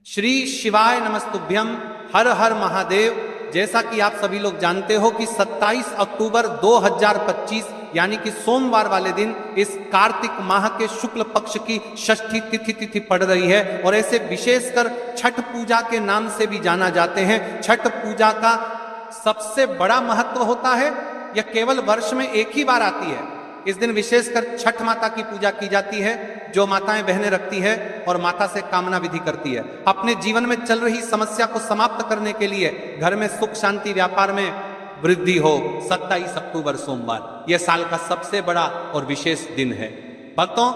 श्री शिवाय नमस्तुभ्यम। हर हर महादेव। जैसा कि आप सभी लोग जानते हो कि 27 अक्टूबर 2025 यानी कि सोमवार वाले दिन इस कार्तिक माह के शुक्ल पक्ष की षष्ठी तिथि पड़ रही है और ऐसे विशेषकर छठ पूजा के नाम से भी जाना जाते हैं। छठ पूजा का सबसे बड़ा महत्व होता है। यह केवल वर्ष में एक ही बार आती है। इस दिन विशेषकर छठ माता की पूजा की जाती है, जो माताएं बहनें रखती है और माता से कामना विधि करती है। अपने जीवन में चल रही समस्या को समाप्त करने के लिए, घर में सुख शांति व्यापार में वृद्धि हो। 27 अक्टूबर सोमवार यह साल का सबसे बड़ा और विशेष दिन है। भक्तों,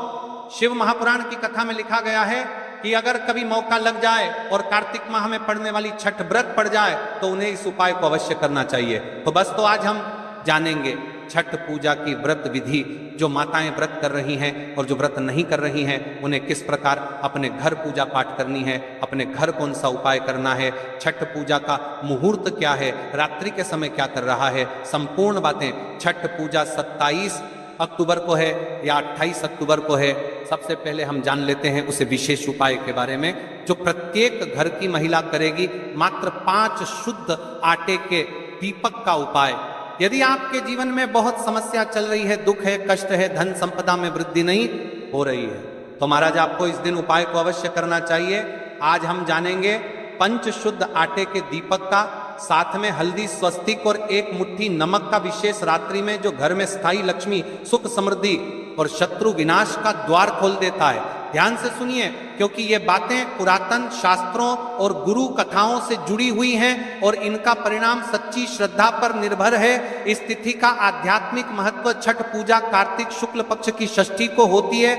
शिव महापुराण की कथा में लिखा गया है कि अगर कभी मौका लग जाए और कार्तिक माह में पड़ने वाली छठ व्रत पड़ जाए तो उन्हें इस उपाय को अवश्य करना चाहिए। तो बस तो आज हम जानेंगे छठ पूजा की व्रत विधि। जो माताएं व्रत कर रही हैं और जो व्रत नहीं कर रही हैं, उन्हें किस प्रकार अपने घर पूजा पाठ करनी है, अपने घर कौन सा उपाय करना है, छठ पूजा का मुहूर्त क्या है, रात्रि के समय क्या कर रहा है, संपूर्ण बातें। छठ पूजा 27 अक्टूबर को है या 28 अक्टूबर को है। सबसे पहले हम जान लेते हैं उसे विशेष उपाय के बारे में, जो प्रत्येक घर की महिला करेगी। मात्र 5 शुद्ध आटे के दीपक का उपाय। यदि आपके जीवन में बहुत समस्या चल रही है, दुख है, कष्ट है, धन संपदा में वृद्धि नहीं हो रही है, तो महाराज आपको इस दिन उपाय को अवश्य करना चाहिए। आज हम जानेंगे 5 शुद्ध आटे के दीपक का, साथ में हल्दी, स्वस्तिक और 1 मुट्ठी नमक का विशेष रात्रि में जो घर में स्थायी लक्ष्मी, सुख, समृद्धि और शत्रु विनाश का द्वार खोल देता है। ध्यान से सुनिए, क्योंकि ये बातें पुरातन शास्त्रों और गुरु कथाओं से जुड़ी हुई हैं और इनका परिणाम सच्ची श्रद्धा पर निर्भर है। इस तिथि का आध्यात्मिक महत्व छठ पूजा कार्तिक शुक्ल पक्ष की षष्ठी को होती है।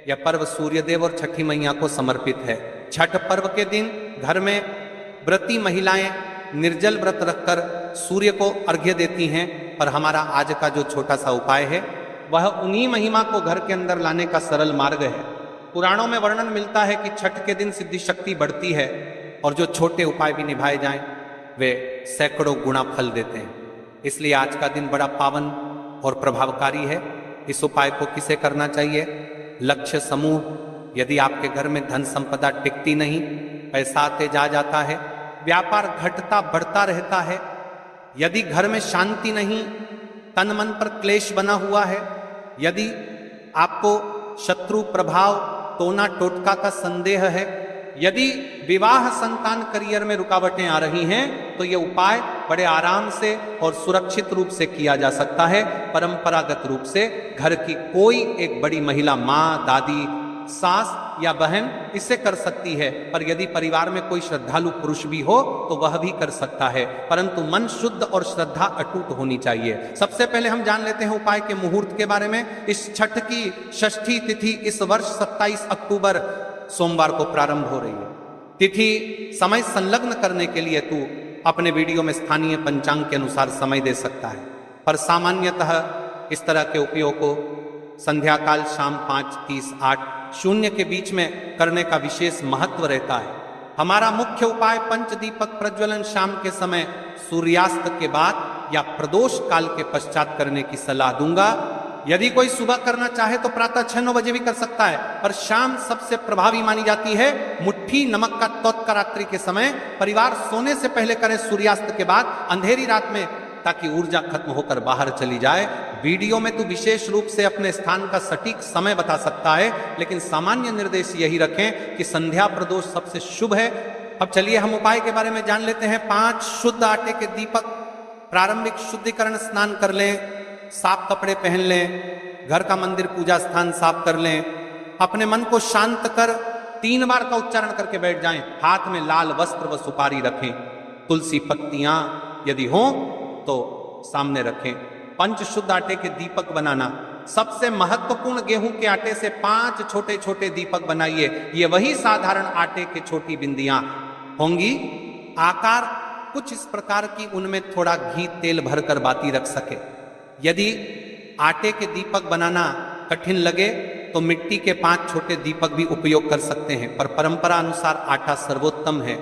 यह पर्व सूर्यदेव और छठी मैया को समर्पित है। छठ पर्व के दिन घर में व्रती महिलाएं निर्जल व्रत रखकर सूर्य को अर्घ्य देती हैं। पर हमारा आज का जो छोटा सा उपाय है, वह उन्हीं महिमा को घर के अंदर लाने का सरल मार्ग है। पुराणों में वर्णन मिलता है कि छठ के दिन सिद्धि शक्ति बढ़ती है और जो छोटे उपाय भी निभाए जाएं, वे सैकड़ों गुना फल देते हैं। इसलिए आज का दिन बड़ा पावन और प्रभावकारी है। इस उपाय को किसे करना चाहिए? लक्ष्य समूह। यदि आपके घर में धन संपदा टिकती नहीं, पैसा आते जा जाता है, व्यापार घटता बढ़ता रहता है, यदि घर में शांति नहीं, तन मन पर क्लेश बना हुआ है, यदि आपको शत्रु प्रभाव, टोना टोटका का संदेह है, यदि विवाह, संतान, करियर में रुकावटें आ रही हैं, तो यह उपाय बड़े आराम से और सुरक्षित रूप से किया जा सकता है। परंपरागत रूप से घर की कोई एक बड़ी महिला, माँ, दादी, सास या बहन इसे कर सकती है। पर यदि परिवार में कोई श्रद्धालु पुरुष भी हो तो वह भी कर सकता है, परंतु मन शुद्ध और श्रद्धा अटूट होनी चाहिए। सबसे पहले हम जान लेते हैं उपाय के मुहूर्त के बारे में। इस छठ की षष्ठी तिथि इस वर्ष 27 अक्टूबर सोमवार को प्रारंभ हो रही है। तिथि समय संलग्न करने के लिए तू अपने वीडियो में स्थानीय पंचांग के अनुसार समय दे सकता है, पर सामान्यतः इस तरह के उपयोग को संध्या काल शाम 5:30 8:00 के बीच में करने का विशेष महत्व रहता है। हमारा मुख्य उपाय पंचदीपक प्रज्वलन शाम के समय सूर्यास्त के बाद या प्रदोष काल के पश्चात करने की सलाह दूंगा। यदि कोई सुबह करना चाहे तो प्रातः 6-9 बजे भी कर सकता है, पर शाम सबसे प्रभावी मानी जाती है। मुट्ठी नमक का तोतका रात्रि के समय परिवार सोने से पहले करें, सूर्यास्त के बाद, अंधेरी रात में, ताकि ऊर्जा खत्म होकर बाहर चली जाए। वीडियो में तो विशेष रूप से अपने स्थान का सटीक समय बता सकता है, लेकिन सामान्य निर्देश यही रखें कि संध्या प्रदोष सबसे शुभ है। अब चलिए हम उपाय के बारे में जान लेते हैं। 5 शुद्ध आटे के दीपक। प्रारंभिक शुद्धिकरण स्नान कर लें, साफ कपड़े पहन लें, घर का मंदिर पूजा स्थान साफ कर लें, अपने मन को शांत कर 3 बार का उच्चारण करके बैठ जाएं। हाथ में लाल वस्त्र व सुपारी रखें। तुलसी पत्तियां यदि हों तो सामने रखें। 5 शुद्ध आटे के दीपक बनाना। सबसे महत्वपूर्ण, गेहूं के आटे से 5 छोटे छोटे दीपक बनाइए। ये वही साधारण आटे के छोटी बिंदियां होंगी। आकार कुछ इस प्रकार की, उनमें थोड़ा घी तेल भरकर बाती रख सके। यदि आटे के दीपक बनाना कठिन लगे तो मिट्टी के 5 छोटे दीपक भी उपयोग कर सकते हैं, पर परंपरा अनुसार आटा सर्वोत्तम है।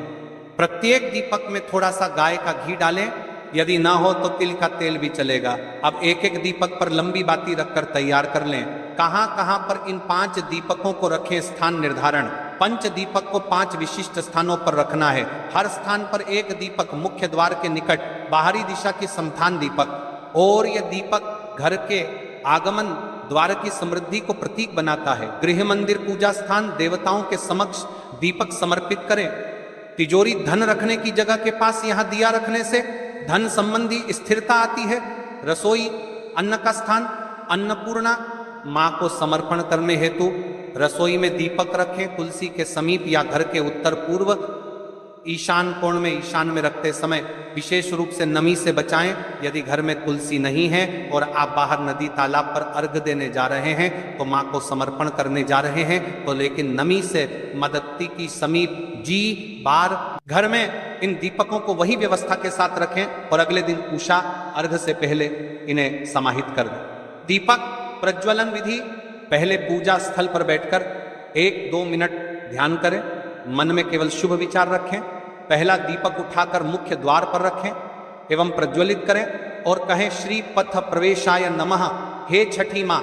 प्रत्येक दीपक में थोड़ा सा गाय का घी डालें, यदि ना हो तो तिल का तेल भी चलेगा। अब एक एक दीपक पर लंबी बाती रखकर तैयार कर लें। कहां कहां पर इन 5 दीपकों को रखें, स्थान निर्धारण। पंच दीपक को 5 विशिष्ट स्थानों पर रखना है। हर स्थान पर एक दीपक मुख्य द्वार के निकट बाहरी दिशा की समथान दीपक, और यह दीपक घर के आगमन द्वार की समृद्धि को प्रतीक बनाता है। गृह मंदिर पूजा स्थान देवताओं के समक्ष दीपक समर्पित करें। तिजोरी धन रखने की जगह के पास यहां दिया रखने से धन संबंधी स्थिरता आती है। रसोई अन्न का स्थान अन्नपूर्णा मां को समर्पण करने हेतु रसोई में दीपक रखें। तुलसी के समीप या घर के उत्तर पूर्व ईशान कोण में, ईशान में रखते समय विशेष रूप से नमी से बचाएं। यदि घर में तुलसी नहीं है और आप बाहर नदी तालाब पर अर्घ देने जा रहे हैं, तो मां को समर्पण करने जा रहे हैं, तो लेकिन नमी से मदत्ती की समीप जी बार घर में इन दीपकों को वही व्यवस्था के साथ रखें और अगले दिन उषा अर्घ से पहले इन्हें समाहित कर दें। दीपक प्रज्वलन विधि, पहले पूजा स्थल पर बैठकर 1-2 मिनट ध्यान करें। मन में केवल शुभ विचार रखें। पहला दीपक उठाकर मुख्य द्वार पर रखें एवं प्रज्वलित करें और कहें श्री पथ प्रवेशाय नमः। हे छठी मां,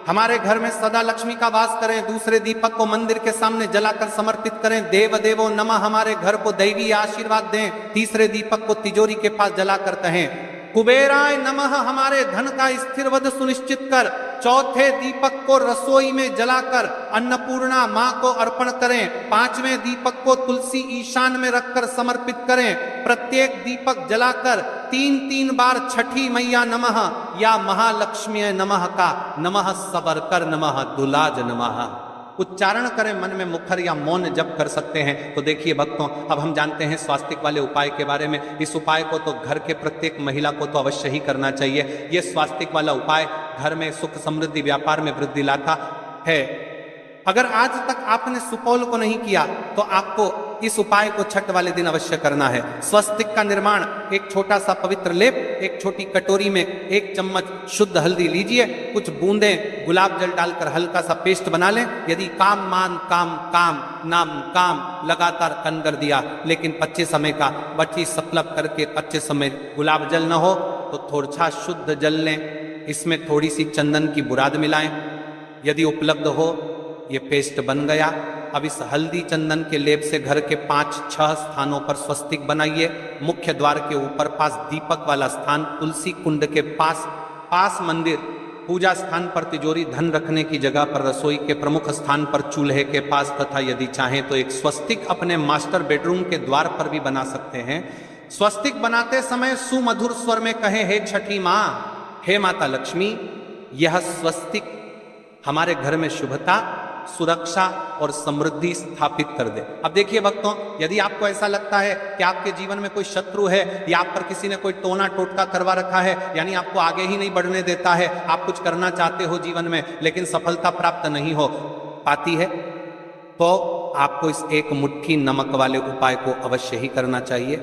हमारे घर में सदा लक्ष्मी का वास करें। दूसरे दीपक को मंदिर के सामने जलाकर समर्पित करें। देव देवो नमः, हमारे घर को दैवीय आशीर्वाद दें। तीसरे दीपक को तिजोरी के पास जलाकर कहें कुबेराय नमः, हमारे धन का स्थिर वध सुनिश्चित कर। चौथे दीपक को रसोई में जलाकर अन्नपूर्णा मां को अर्पण करें। 5वें दीपक को तुलसी ईशान में रखकर समर्पित करें। प्रत्येक दीपक जलाकर 3-3 बार छठी मैया नमः या महालक्ष्मी नमः का नमः सबरकर नमः दुलाज नमः उच्चारण करें। मन में मुखर या मौन जप कर सकते हैं। तो देखिए भक्तों, अब हम जानते हैं स्वास्तिक वाले उपाय के बारे में। इस उपाय को तो घर के प्रत्येक महिला को तो अवश्य ही करना चाहिए। यह स्वास्तिक वाला उपाय घर में सुख समृद्धि व्यापार में वृद्धि लाता है। अगर आज तक आपने सुपौल को नहीं किया तो आपको इस उपाय को छठ वाले दिन अवश्य करना है। स्वस्तिक का निर्माण, एक छोटा सा पवित्र लेप, एक छोटी कटोरी में 1 चम्मच शुद्ध हल्दी लीजिए, कुछ बूंदें गुलाब जल डालकर हल्का सा पेस्ट बना लें। यदि काम मान काम काम नाम काम लगातार कन कर दिया, लेकिन 25 समय का 25 सपलब करके 25 समय गुलाब जल न हो तो थोड़ा शुद्ध जल लें। इसमें थोड़ी सी चंदन की बुराद मिलाएं। यदि उपलब्ध हो ये पेस्ट बन गया। अब इस हल्दी चंदन के लेप से घर के 5-6 स्थानों पर स्वस्तिक बनाइए। मुख्य द्वार के ऊपर पास दीपक वाला स्थान, तुलसी कुंड के पास मंदिर, पूजा स्थान पर तिजोरी धन रखने की जगह पर, रसोई के प्रमुख स्थान पर चूल्हे के पास, तथा यदि चाहें तो एक स्वस्तिक अपने मास्टर बेडरूम के द्वार पर भी बना सकते हैं। स्वस्तिक बनाते समय सुमधुर स्वर में कहें हे छठी मां, हे माता लक्ष्मी, यह स्वस्तिक हमारे घर में शुभता, सुरक्षा और समृद्धि स्थापित कर दे। अब देखिए भक्तों, यदि आपको ऐसा लगता है कि आपके जीवन में कोई शत्रु है या आप पर किसी ने कोई टोना टोटका करवा रखा है, यानी आपको आगे ही नहीं बढ़ने देता है, आप कुछ करना चाहते हो जीवन में लेकिन सफलता प्राप्त नहीं हो पाती है, तो आपको इस 1 मुट्ठी नमक वाले उपाय को अवश्य ही करना चाहिए।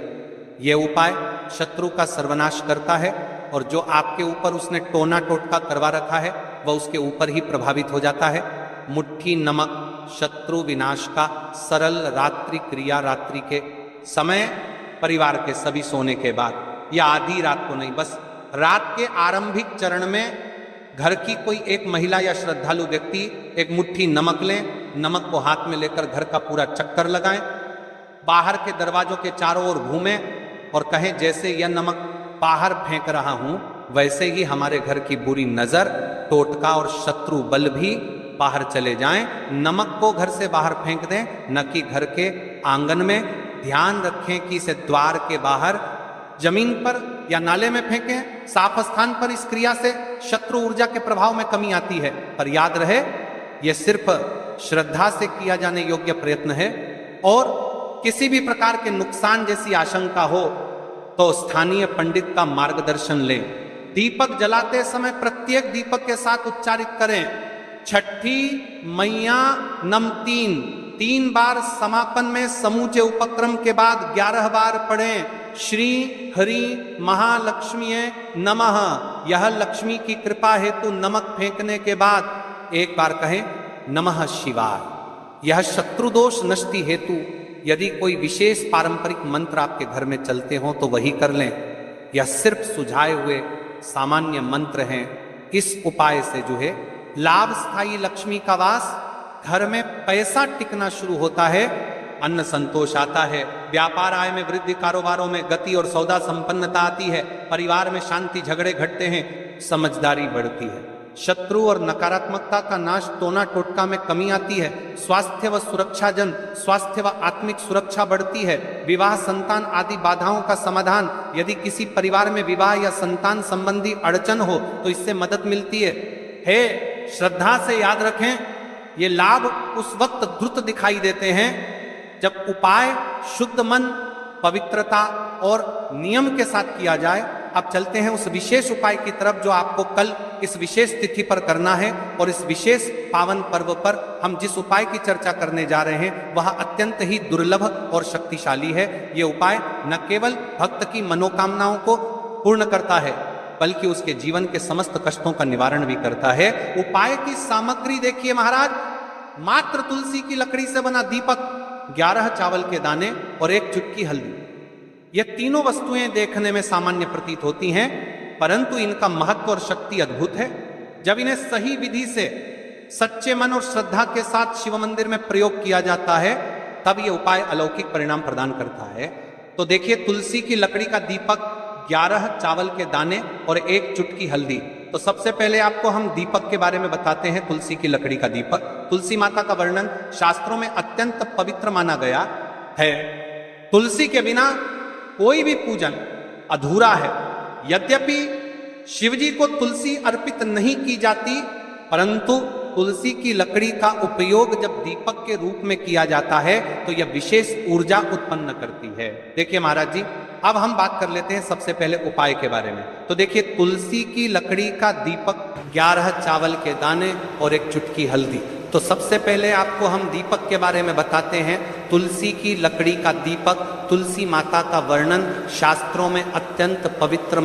यह उपाय शत्रु का सर्वनाश करता है और जो आपके ऊपर उसने टोना टोटका करवा रखा है वह उसके ऊपर ही प्रभावित हो जाता है। मुट्ठी नमक शत्रु विनाश का सरल रात्रि क्रिया, रात्रि के समय परिवार के सभी सोने के बाद या आधी रात को नहीं, बस रात के आरंभिक चरण में घर की कोई एक महिला या श्रद्धालु व्यक्ति 1 मुट्ठी नमक लें। नमक को हाथ में लेकर घर का पूरा चक्कर लगाएं। बाहर के दरवाजों के चारों ओर घूमें और कहें जैसे यह नमक बाहर फेंक रहा हूं वैसे ही हमारे घर की बुरी नजर, टोटका और शत्रु बल भी बाहर चले जाएं। नमक को घर से बाहर फेंक दें, न कि घर के आंगन में। ध्यान रखें कि इसे द्वार के बाहर, जमीन पर या नाले में फेंकें। साफ स्थान पर इस क्रिया से शत्रु ऊर्जा के प्रभाव में कमी आती है। पर याद रहे यह सिर्फ श्रद्धा से किया जाने योग्य प्रयत्न है और किसी भी प्रकार के नुकसान जैसी आशंका हो तो स्थानीय पंडित का मार्गदर्शन लें। दीपक जलाते समय प्रत्येक दीपक के साथ उच्चारित करें छठी मैया नम 3 बार समापन में समूचे उपक्रम के बाद 11 बार पढ़ें श्री हरि महालक्ष्मी नमः। यह लक्ष्मी की कृपा हेतु नमक फेंकने के बाद 1 बार कहें नमः शिवाय। यह शत्रु दोष नष्टि हेतु यदि कोई विशेष पारंपरिक मंत्र आपके घर में चलते हों तो वही कर लें। यह सिर्फ सुझाए हुए सामान्य मंत्र हैं। इस उपाय से जो है लाभ स्थायी लक्ष्मी का वास, घर में पैसा टिकना शुरू होता है, अन्न संतोष आता है, व्यापार आय में वृद्धि, कारोबारों में गति और सौदा संपन्नता आती है, परिवार में शांति, झगड़े घटते हैं, समझदारी बढ़ती है, शत्रु और नकारात्मकता का नाश, टोना टोटका में कमी आती है, स्वास्थ्य व सुरक्षा स्वास्थ्य व आत्मिक सुरक्षा बढ़ती है, विवाह, संतान आदि बाधाओं का समाधान। यदि किसी परिवार में विवाह या संतान संबंधी अड़चन हो तो इससे मदद मिलती है। श्रद्धा से याद रखें, ये लाभ उस वक्त द्रुत दिखाई देते हैं जब उपाय शुद्ध मन, पवित्रता और नियम के साथ किया जाए। अब चलते हैं उस विशेष उपाय की तरफ जो आपको कल इस विशेष तिथि पर करना है, और इस विशेष पावन पर्व पर हम जिस उपाय की चर्चा करने जा रहे हैं वह अत्यंत ही दुर्लभ और शक्तिशाली है। यह उपाय न केवल भक्त की मनोकामनाओं को पूर्ण करता है बल्कि उसके जीवन के समस्त कष्टों का निवारण भी करता है। उपाय की सामग्री देखिए महाराज, मात्र तुलसी की लकड़ी से बना दीपक, 11 चावल के दाने और 1 चुटकी हल्दी। ये तीनों वस्तुएं देखने में सामान्य प्रतीत होती हैं, परंतु इनका महत्व और शक्ति अद्भुत है। जब इन्हें सही विधि से सच्चे मन और श्रद्धा के साथ शिव मंदिर में प्रयोग किया जाता है तब यह उपाय अलौकिक परिणाम प्रदान करता है। तो देखिए, तुलसी की लकड़ी का दीपक, 11 चावल के दाने और 1 चुटकी हल्दी। तो सबसे पहले आपको हम दीपक के बारे में बताते हैं। तुलसी की लकड़ी का दीपक, तुलसी माता का वर्णन शास्त्रों में अत्यंत पवित्र माना गया है। तुलसी के बिना कोई भी पूजन अधूरा है। यद्यपि शिवजी को तुलसी अर्पित नहीं की जाती, परंतु तुलसी की लकड़ी का उपयोग जब दीपक के रूप में किया जाता है तो यह विशेष ऊर्जा उत्पन्न करती है। देखिए महाराज जी, अब हम बात कर लेते हैं सबसे पहले उपाय के बारे में। तो देखिए, तुलसी की लकड़ी का दीपक, 11 चावल के दाने और 1 चुटकी हल्दी। तो सबसे पहले आपको हम दीपक के बारे में बताते हैं। तुलसी की लकड़ी का दीपक, तुलसी माता का वर्णन शास्त्रों में अत्यंत पवित्र